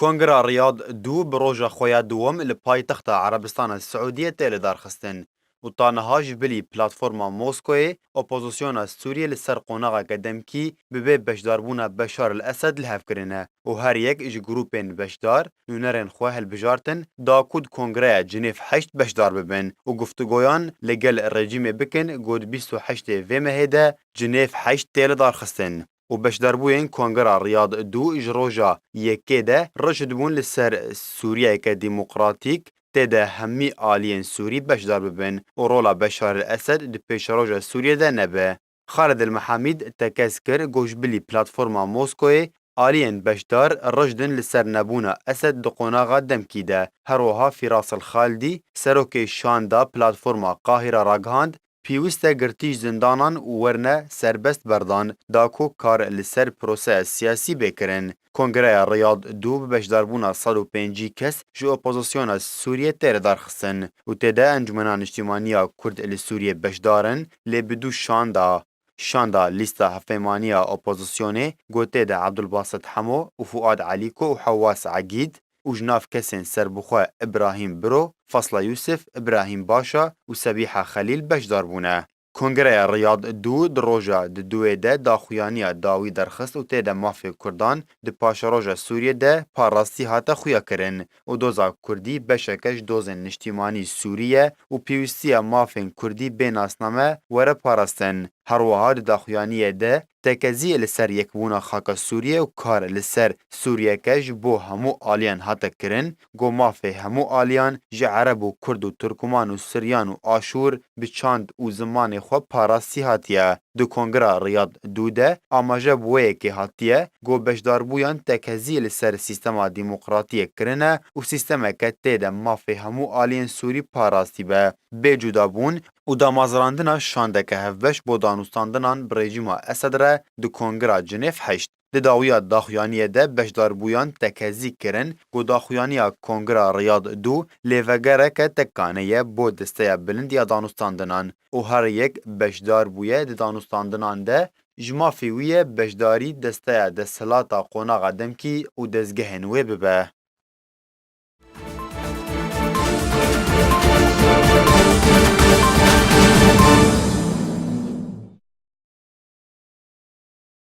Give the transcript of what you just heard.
کنگرا ریاض دو بروژا خویا دوم لپایتخت عربستان السعودیه تیل دارخستن و تانهاج بلی پلاتفورما موسکوی اپوزیسیون سوریه لسر قوناغا قدمکی ببه بشداربونا بشار الاسد لحف کرنه و هر یک اج گروپین بشدار نونرین خواه البجارتن دا کود کنگرا جنیف 8 بشدار ببن و گفتگویان لگل الرجیم بکن گود 28 و مهده جنیف 8 تیل دارخستن و بشداربوین کنگرا ریاض دو اجروجا یکی ده رشد بون لسر سوریه که ديمقراطيك تدا همي آلين سوري بشدار ببن و رولا بشار الأسد دي پیشروجا سوريا ده نبه. خالد المحاميد تكسكر گوش بلي بلاتفورما موسكوي آلين بشدار رشدن لسر نبونا أسد دقوناغا دمكي ده هروها فراس الخالدي سروكي شاندا بلاتفورما قاهرة راگهاند پیوسته گرتیج زندانان ورنه سربست بردان داکو کار لسر پروسه سیاسی بکرن. کنگره ریاض دو بشداربونا 105 کس جو اپوزیسیون سوریه تیر دارخستن و تده انجمنان اجتماعی کرد لسوریه بشدارن لبدو شاندا لیستا هفمانیا اپوزیسیونه گوته ده عبدالباسط حمو و فؤاد علیکو و حواس عقید و جناف کسین سربخوا ابراهیم برو، فصل یوسف، ابراهیم باشا و سبیحه خلیل بشدار بونه. کنگره ریاض دو دروجا دوی ده داخویانی داوی درخست و تیده مافی کردان ده پاشروجا سوریه ده پاراستی هاتا خویا کرن و دوزا کردی بشکش دوزن نشتیمانی سوریه و پیوستی مافین کردی بین اسنامه وره پاراستن. هر وها ده داخویانی ده تکزی لسر یکبونا خاک سوریه و کار لسر سوریه کش بو همو آلیان هاتا کرن گو مافی همو آلیان جه عرب و کرد و ترکمان و سریان و آشور بچاند و زمان خو پاراستی هاتیه. دو کنگرا ریاض دوده آماجه بویه که هاتیه گو بشدار بویان تکزی لسر سیستما دیمقراطیه کرنه و سیستما که تیده مافی همو آلین سوری پاراستی به جدا بون و دامازراندنا شاندکه هفبش بو دانوستاندنان برژیما اسد را دو کنگرا جنیف 8 د داویا داخویانی ده بشدار بویان تکزی کرن گو داخویانی کنگرا ریاض دو لیوگره که تکانه بو دسته بلند یا دانوستاندنان و هر یک بشدار بویه د دانوستاندنان ده جما فیویه بشداری دسته ده سلاتا قونا قدم کی و دزگهن وی ببه.